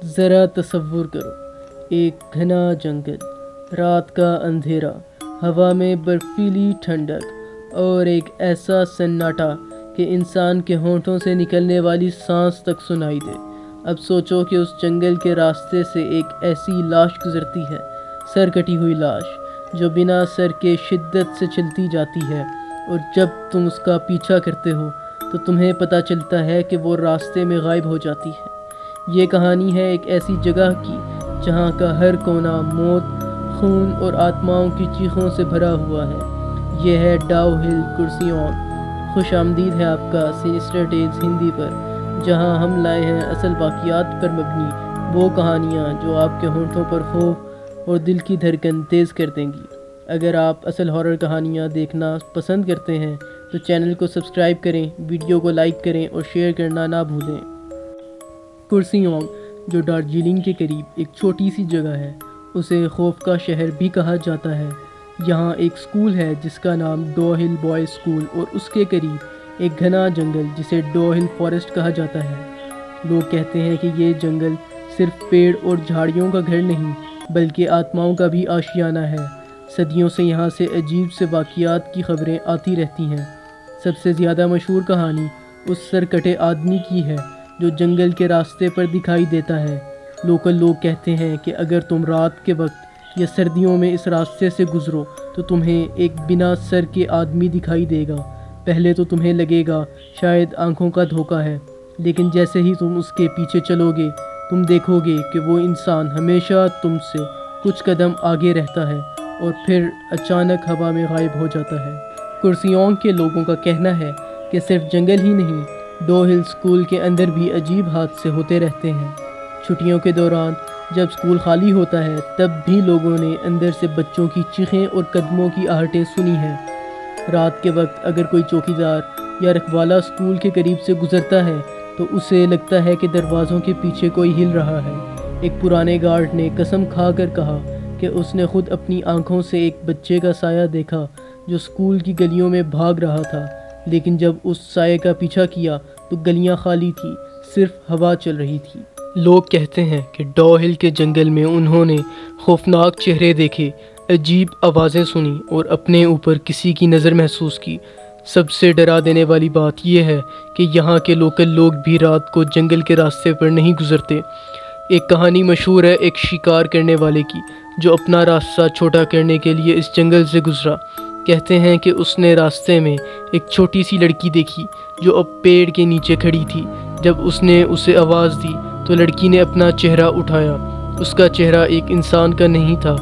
ذرا تصور کرو، ایک گھنا جنگل، رات کا اندھیرا، ہوا میں برفیلی ٹھنڈک اور ایک ایسا سناٹا کہ انسان کے ہونٹوں سے نکلنے والی سانس تک سنائی دے۔ اب سوچو کہ اس جنگل کے راستے سے ایک ایسی لاش گزرتی ہے، سر کٹی ہوئی لاش، جو بنا سر کے شدت سے چلتی جاتی ہے، اور جب تم اس کا پیچھا کرتے ہو تو تمہیں پتہ چلتا ہے کہ وہ راستے میں غائب ہو جاتی ہے۔ یہ کہانی ہے ایک ایسی جگہ کی جہاں کا ہر کونا موت، خون اور آتماؤں کی چیخوں سے بھرا ہوا ہے۔ یہ ہے ڈاؤ ہل کرسیونگ۔ خوش آمدید ہے آپ کا سینسٹر ٹیلز ہندی پر، جہاں ہم لائے ہیں اصل واقعات پر مبنی وہ کہانیاں جو آپ کے ہونٹوں پر خوف اور دل کی دھڑکن تیز کر دیں گی۔ اگر آپ اصل ہارر کہانیاں دیکھنا پسند کرتے ہیں تو چینل کو سبسکرائب کریں، ویڈیو کو لائک کریں اور شیئر کرنا نہ بھولیں۔ کرسیونگ، جو دارجلنگ کے قریب ایک چھوٹی سی جگہ ہے، اسے خوف کا شہر بھی کہا جاتا ہے۔ یہاں ایک اسکول ہے جس کا نام ڈو ہل بوائز اسکول، اور اس کے قریب ایک گھنا جنگل جسے ڈو ہل فارسٹ کہا جاتا ہے۔ لوگ کہتے ہیں کہ یہ جنگل صرف پیڑ اور جھاڑیوں کا گھر نہیں بلکہ آتماؤں کا بھی آشیانہ ہے۔ صدیوں سے یہاں سے عجیب سے واقعات کی خبریں آتی رہتی ہیں۔ سب سے زیادہ مشہور کہانی اس سرکٹے آدمی کی ہے جو جنگل کے راستے پر دکھائی دیتا ہے۔ لوکل لوگ کہتے ہیں کہ اگر تم رات کے وقت یا سردیوں میں اس راستے سے گزرو تو تمہیں ایک بنا سر کے آدمی دکھائی دے گا۔ پہلے تو تمہیں لگے گا شاید آنکھوں کا دھوکہ ہے، لیکن جیسے ہی تم اس کے پیچھے چلو گے تم دیکھو گے کہ وہ انسان ہمیشہ تم سے کچھ قدم آگے رہتا ہے اور پھر اچانک ہوا میں غائب ہو جاتا ہے۔ کرسیونگ کے لوگوں کا کہنا ہے کہ صرف جنگل ہی نہیں، ڈو ہل اسکول کے اندر بھی عجیب حادثے ہوتے رہتے ہیں۔ چھٹیوں کے دوران جب اسکول خالی ہوتا ہے تب بھی لوگوں نے اندر سے بچوں کی چیخیں اور قدموں کی آہٹیں سنی ہیں۔ رات کے وقت اگر کوئی چوکیدار یا رکھوالا اسکول کے قریب سے گزرتا ہے تو اسے لگتا ہے کہ دروازوں کے پیچھے کوئی ہل رہا ہے۔ ایک پرانے گارڈ نے قسم کھا کر کہا کہ اس نے خود اپنی آنکھوں سے ایک بچے کا سایہ دیکھا جو اسکول کی گلیوں میں بھاگ رہا تھا، لیکن جب اس سائے کا پیچھا کیا تو گلیاں خالی تھیں، صرف ہوا چل رہی تھی۔ لوگ کہتے ہیں کہ ڈو ہل کے جنگل میں انہوں نے خوفناک چہرے دیکھے، عجیب آوازیں سنی اور اپنے اوپر کسی کی نظر محسوس کی۔ سب سے ڈرا دینے والی بات یہ ہے کہ یہاں کے لوکل لوگ بھی رات کو جنگل کے راستے پر نہیں گزرتے۔ ایک کہانی مشہور ہے ایک شکار کرنے والے کی جو اپنا راستہ چھوٹا کرنے کے لیے اس جنگل سے گزرا۔ کہتے ہیں کہ اس نے راستے میں ایک چھوٹی سی لڑکی دیکھی جو اب پیڑ کے نیچے کھڑی تھی۔ جب اس نے اسے آواز دی تو لڑکی نے اپنا چہرہ اٹھایا۔ اس کا چہرہ ایک انسان کا نہیں تھا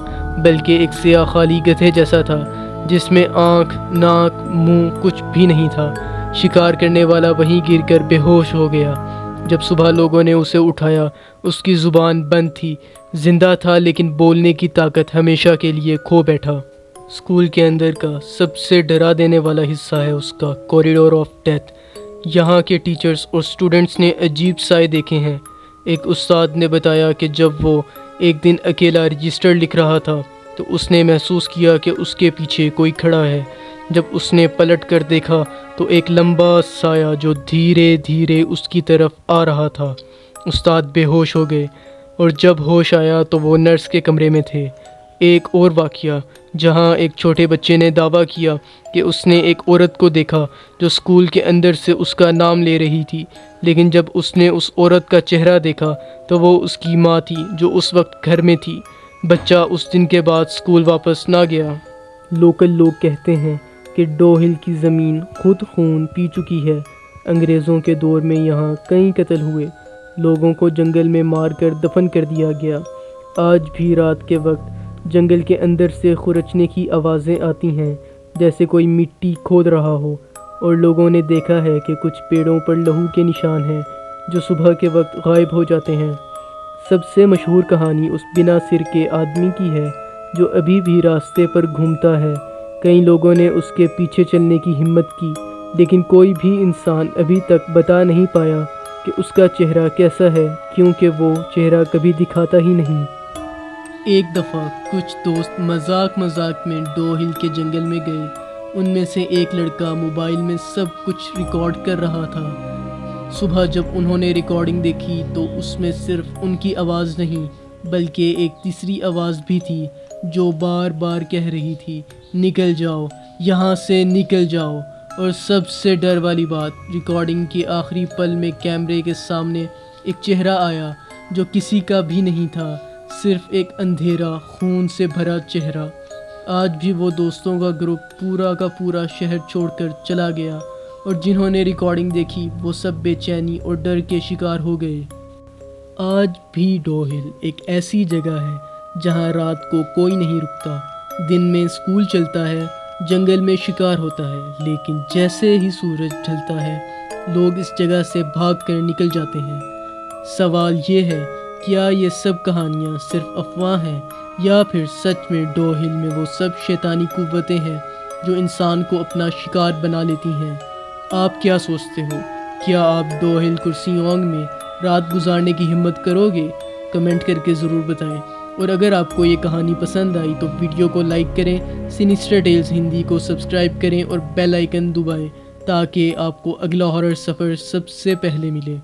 بلکہ ایک سیاہ خالی گدھے جیسا تھا جس میں آنکھ، ناک، منہ کچھ بھی نہیں تھا۔ شکار کرنے والا وہیں گر کر بے ہوش ہو گیا۔ جب صبح لوگوں نے اسے اٹھایا، اس کی زبان بند تھی، زندہ تھا لیکن بولنے کی طاقت ہمیشہ کے لیے کھو بیٹھا۔ اسکول کے اندر کا سب سے ڈرا دینے والا حصہ ہے اس کا کوریڈور آف ڈیتھ۔ یہاں کے ٹیچرز اور اسٹوڈنٹس نے عجیب سائے دیکھے ہیں۔ ایک استاد نے بتایا کہ جب وہ ایک دن اکیلا رجسٹر لکھ رہا تھا تو اس نے محسوس کیا کہ اس کے پیچھے کوئی کھڑا ہے۔ جب اس نے پلٹ کر دیکھا تو ایک لمبا سایہ جو دھیرے دھیرے اس کی طرف آ رہا تھا۔ استاد بے ہوش ہو گئے اور جب ہوش آیا تو وہ نرس کے کمرے میں تھے۔ ایک اور واقعہ جہاں ایک چھوٹے بچے نے دعویٰ کیا کہ اس نے ایک عورت کو دیکھا جو اسکول کے اندر سے اس کا نام لے رہی تھی، لیکن جب اس نے اس عورت کا چہرہ دیکھا تو وہ اس کی ماں تھی جو اس وقت گھر میں تھی۔ بچہ اس دن کے بعد اسکول واپس نہ گیا۔ لوکل لوگ کہتے ہیں کہ ڈو ہل کی زمین خود خون پی چکی ہے۔ انگریزوں کے دور میں یہاں کئی قتل ہوئے، لوگوں کو جنگل میں مار کر دفن کر دیا گیا۔ آج بھی رات کے وقت جنگل کے اندر سے خرچنے کی آوازیں آتی ہیں جیسے کوئی مٹی کھود رہا ہو، اور لوگوں نے دیکھا ہے کہ کچھ پیڑوں پر لہو کے نشان ہیں جو صبح کے وقت غائب ہو جاتے ہیں۔ سب سے مشہور کہانی اس بنا سر کے آدمی کی ہے جو ابھی بھی راستے پر گھومتا ہے۔ کئی لوگوں نے اس کے پیچھے چلنے کی ہمت کی، لیکن کوئی بھی انسان ابھی تک بتا نہیں پایا کہ اس کا چہرہ کیسا ہے، کیونکہ وہ چہرہ کبھی دکھاتا ہی نہیں۔ ایک دفعہ کچھ دوست مذاق میں ڈو ہل کے جنگل میں گئے۔ ان میں سے ایک لڑکا موبائل میں سب کچھ ریکارڈ کر رہا تھا۔ صبح جب انہوں نے ریکارڈنگ دیکھی تو اس میں صرف ان کی آواز نہیں بلکہ ایک تیسری آواز بھی تھی جو بار بار کہہ رہی تھی، نکل جاؤ یہاں سے، نکل جاؤ۔ اور سب سے ڈر والی بات، ریکارڈنگ کے آخری پل میں کیمرے کے سامنے ایک چہرہ آیا جو کسی کا بھی نہیں تھا، صرف ایک اندھیرا خون سے بھرا چہرہ۔ آج بھی وہ دوستوں کا گروپ پورا کا پورا شہر چھوڑ کر چلا گیا، اور جنہوں نے ریکارڈنگ دیکھی وہ سب بے چینی اور ڈر کے شکار ہو گئے۔ آج بھی ڈو ہل ایک ایسی جگہ ہے جہاں رات کو کوئی نہیں رکتا، دن میں اسکول چلتا ہے، جنگل میں شکار ہوتا ہے، لیکن جیسے ہی سورج ڈھلتا ہے لوگ اس جگہ سے بھاگ کر نکل جاتے ہیں۔ سوال یہ ہے، کیا یہ سب کہانیاں صرف افواہ ہیں یا پھر سچ میں ڈو ہل میں وہ سب شیطانی قوتیں ہیں جو انسان کو اپنا شکار بنا لیتی ہیں؟ آپ کیا سوچتے ہو؟ کیا آپ ڈو ہل کرسیونگ میں رات گزارنے کی ہمت کرو گے؟ کمنٹ کر کے ضرور بتائیں۔ اور اگر آپ کو یہ کہانی پسند آئی تو ویڈیو کو لائک کریں، سینیسٹر ٹیلز ہندی کو سبسکرائب کریں اور بیل آئیکن دبائیں تاکہ آپ کو اگلا ہارر سفر سب سے پہلے ملے۔